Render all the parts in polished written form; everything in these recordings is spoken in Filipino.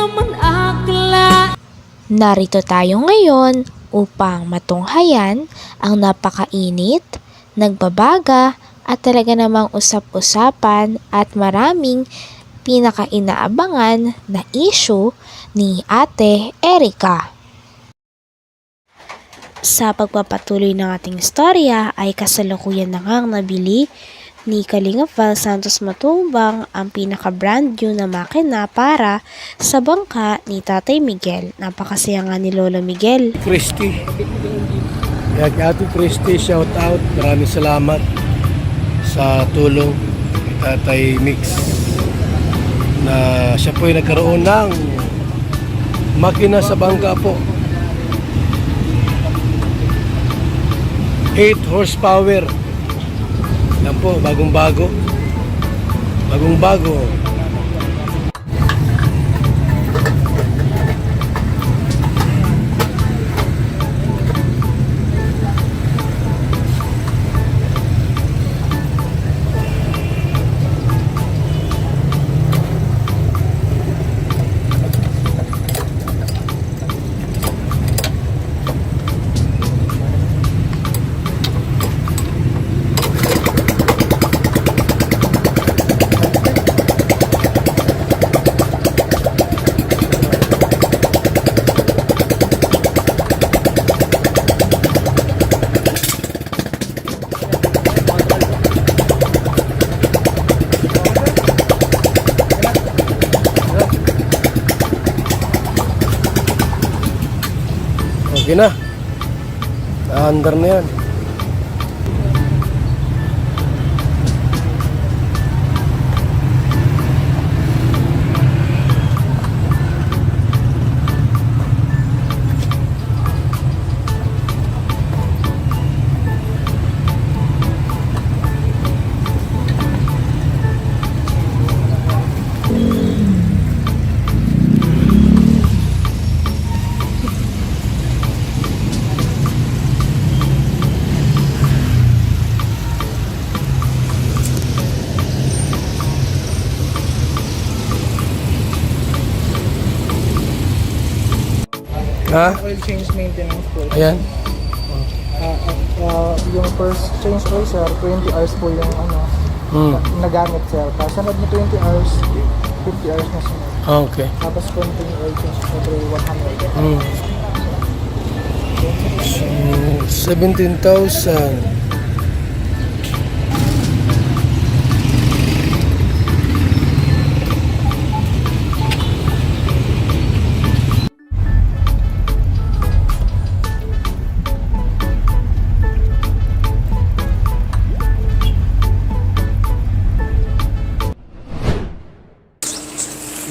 naman akla. Narito tayo ngayon upang matunghayan ang napakainit, nagbabaga at talaga namang usap-usapan at maraming pinakainaabangan na issue ni Ate Erica. Sa pagpapatuloy ng ating istorya ay kasalukuyan na ngang nabili ni Kalingap Val Santos Matubang ang pinaka-brand new na makina para sa bangka ni Tatay Miguel. Napakasaya nga ni Lolo Miguel. Christy. Kaya kay Ate Christy, shout out. Maraming salamat sa tulong ni Tatay Mix na siya po ay nagkaroon ng makina sa bangka po. 8 horsepower. Yan po, bagong-bago. Bagong-bago. Okay na. Under na yan. Ha? Oil change maintenance po. Ayan. Yung first change oil sir, 20 hours po yung nagamit sir. Tapos sunod na 20 hours, 50 hours na sunod. Okay. Tapos continue oil change every 100. So, 17,000.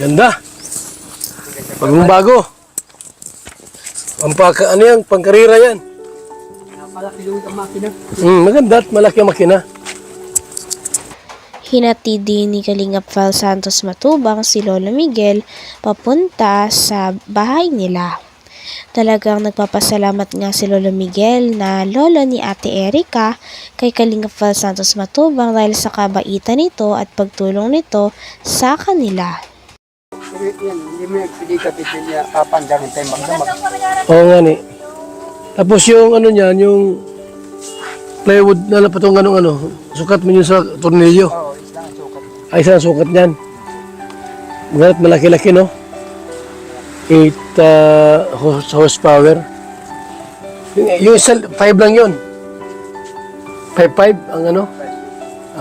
Ganda. Bagong bago. Ano yan? Pangkarira yan. Malaki yung makina. Maganda at malaki ang makina. Hinatid din ni Kalingap Val Santos Matubang si Lolo Miguel papunta sa bahay nila. Talagang nagpapasalamat nga si Lolo Miguel na lolo ni Ate Erica kay Kalingap Val Santos Matubang dahil sa kabaitan nito at pagtulong nito sa kanila. Hindi mo nagpili-kapit niya papandangin tayo magdamag. Oo nga ni. Tapos yung ano niyan, yung plywood na napatong sukat mo yun sa tornilyo. Oo, isang sukat. Ay, isang sukat niyan. Maganda at malaki-laki, no? 8 horsepower. Yung isa, 5 lang yun. 5.5 ang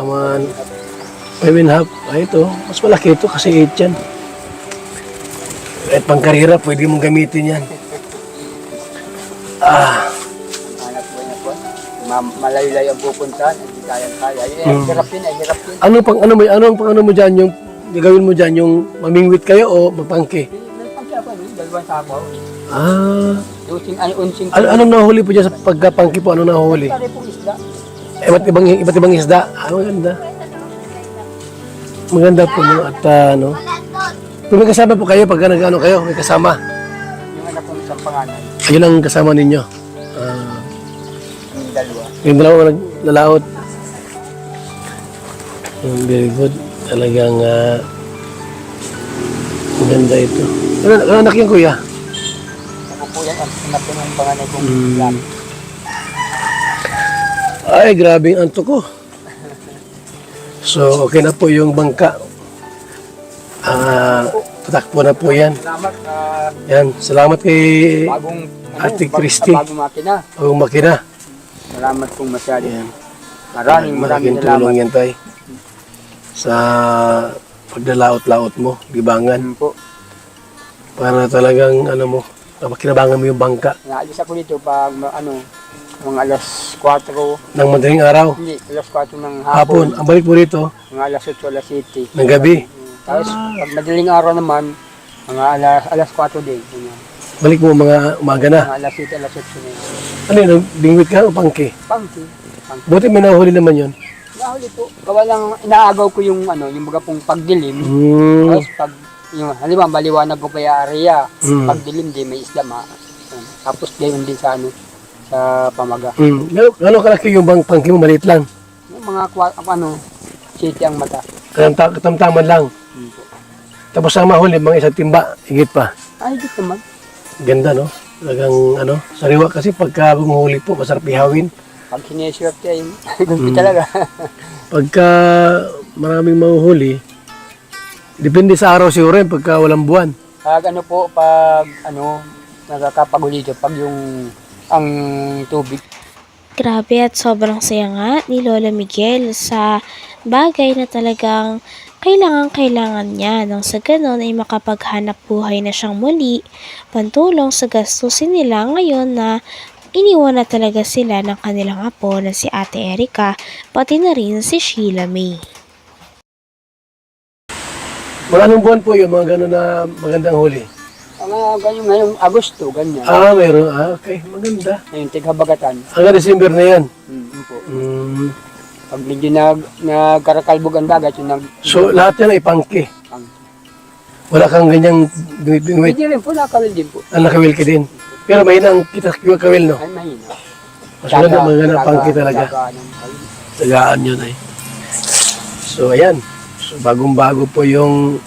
Aman, 5.5. Ay, ito. Mas malaki ito kasi 8 yan. At pangkarira, pwede mong gamitin yan. Hanap po niya po. Malayo-layo ang pupuntahan, hindi kayang-kaya. Hirap yun, hirap yun. Ano mo dyan, yung gagawin mo dyan, yung mamingwit kayo o mapangke? May pangkya po, dalawang sako. Unsing. Anong nahuli po dyan sa pagkapangke po? Anong nahuli? Pare pong isda. Iba't ibang isda. Maganda. Maganda po mo at kung may kasama po kayo, pag nag-ano kayo, may kasama. Yung anak kong isang panganay, Ayun ang kasama ninyo. yung dalawa. Yung dalawa naglalaot. Very good. Talagang Maganda ito. Ano anak yan, kuya? Ako po yan, ang anak ko ng panganay kong vlog. Ay, grabe ang anto ko. So, okay na po yung bangka. Tatakbo na po yan. Salamat, Yan, salamat kay bagong, Ate Christy. bagong makina. Bagong makina. Salamat pong masyado. Yan. Maraming Malaking salamat. tulong yan, tay. Sa pagdalaot-laot mo, libangan. Po. Para talagang, kinabangan mo yung bangka Naalis ako dito pag, mga alas 4. ng madaling araw. Hindi, alas 4 ng Hapon, hapon. ang balik mo rito, Mga alas 8, alas 7. ng gabi. Tapos, pag madaling araw naman, mga alas 4 din. Ganyan. Balik mo mga umaga na. Mga alas 7, alas 8 na yun. Ano yun, bingwit ka o pangki? Pangki. Buti may nahuli naman yun. Nahuli po. Gawa lang, inaagaw ko yung baga pong pagdilim. Tapos pag, halimbawa, maliwanag ko pa yung area. Pagdilim din, may isda tapos gayon din sa sa pamaga. Gano'ng kalaki yung pangki mo? Maliit lang. Yung mga, city ang mata. Katamtaman lang. Tapos ang mahuli, mga isang timba, higit pa. Ay, di naman. Ganda, no? Talagang, sariwa kasi pagka bumuhuli po, masarap ihawin. Pag sineswerte ay gumpi talaga. Pagka maraming mahuhuli, depende sa araw siguro yun, pagka walang buwan. Pag nakakapaguli dito, pag ang tubig. Grabe at sobrang saya nga ni Lola Miguel sa bagay na talagang kailangan niya nang sa ganon ay makapaghanap buhay na siyang muli, pantulong sa gastusin nila ngayon na iniwan na talaga sila ng kanilang apo na si Ate Erica, pati na rin si Sheila May. Mga anong buwan po yun, mga gano'n na magandang huli? Ganyan ngayong Agosto, ganyan. Mayroon. Okay. Maganda. Ngayong tighabagatan. Hanggang December na yan. Yun po. Mm. Pag medyo nagkarakalbog ang dagat, yung So, lahat yan ay pangki. pangki. Wala kang ganyang bingwit. Hindi rin po, nakawil din po. Nakawil ka din. Pero may nang kita kawil, no? Ay, mahina. Mas maganda mga ganang pangki talaga. Ng kawil. Tagaan yun ay. So, ayan. So, bagong-bago po yung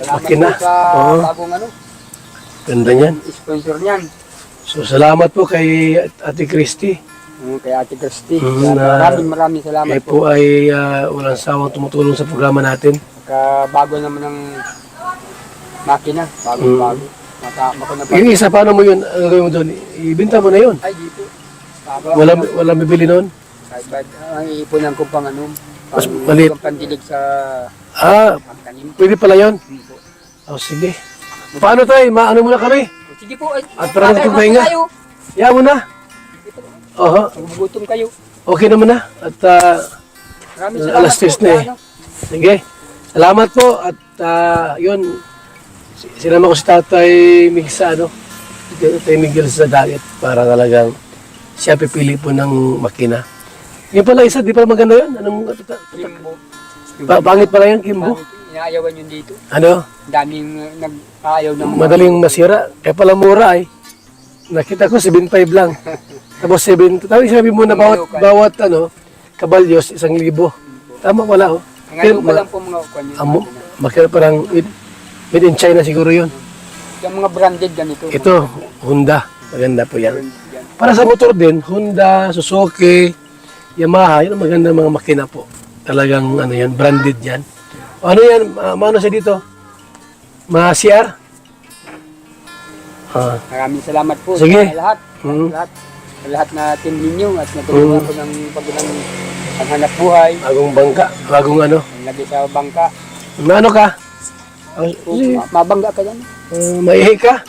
Salamat makina. po sa Oo. bagong Ganda niyan. sponsor niyan. So, salamat po kay Ate Christy. Kay Ate Christy. na- Maraming salamat Kayo po. po ay walang sawang tumutulong sa programa natin. Bago naman ng makina. Bago. Yung isa, paano mo yun? Ano gawin mo doon? Ibinta mo na yun. Ay, dito. Wala bibili noon? Ang iipunan ko pang Mas maliit. pandilig sa pagtanim. Pwede pala yun. Po. Sige. Paano tayo? Maano muna kami? Sige po. At para magpapahinga. Yan mo na. Oho. Gugutom kayo. Okay naman na. At Maraming salamat alas 10 na eh. Sige. Salamat po. At yun. Sinama ko si Tatay Miguel sa Tatay Miguel sa dagat para talagang siya pipili po ng makina. Yung pala isa, di pala maganda yun. Anong Kimbo. pangit pala yan, Kimbo? Inaayawan yun dito. Ano? Daming nag-aayaw ng Madaling masira. Kaya pala mura ay. Nakita ko 7.5 lang. Tapos 7. Tapos sabi mo na bawat kabalyos 1,000. Tama wala oh. Ngayon pa lang po mga ukwan yun. Makira parang made in China siguro yun. Yung mga branded ganito. Ito, Honda. Maganda po yan. Yan. Para sa motor din, Honda, Suzuki, Yamaha, yun ang maganda mga makina po. Talagang yan, branded yan. Ano yan, maano siya dito? CR? Maraming salamat po Sige. sa lahat. Sa lahat na team ninyo at natulungan ko ng paghanap buhay. Bagong bangka, bagong Lagi sa bangka. Ano ka? Mabangga ka yan. Maihi ka?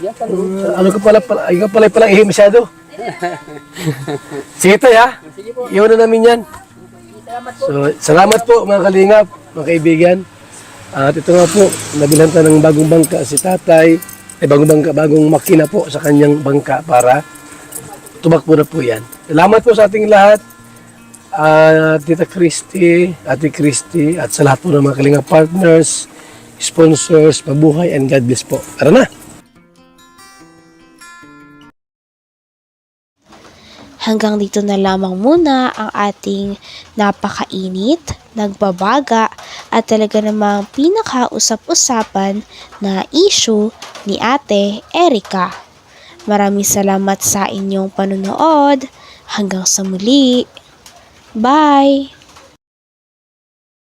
Yan sa loob. Ano ka pala ihi masyado? Sige tayo ha? Sige po. Iwan na namin yan. Salamat po. So, salamat po mga kalingap, mga kaibigan. At ito nga po, nabilhan ng bagong bangka si tatay. Bagong makina po sa kanyang bangka para tumakbo na po yan. Salamat po sa ating lahat. Tita Christy, Ate Christy, at sa lahat po ng mga kalingap partners, sponsors, mabuhay, and God bless po. Tara na! Hanggang dito na lamang muna ang ating napakainit, nagbabaga at talaga namang pinakausap-usapan na issue ni Ate Erica. Maraming salamat sa inyong panonood. Hanggang sa muli. Bye!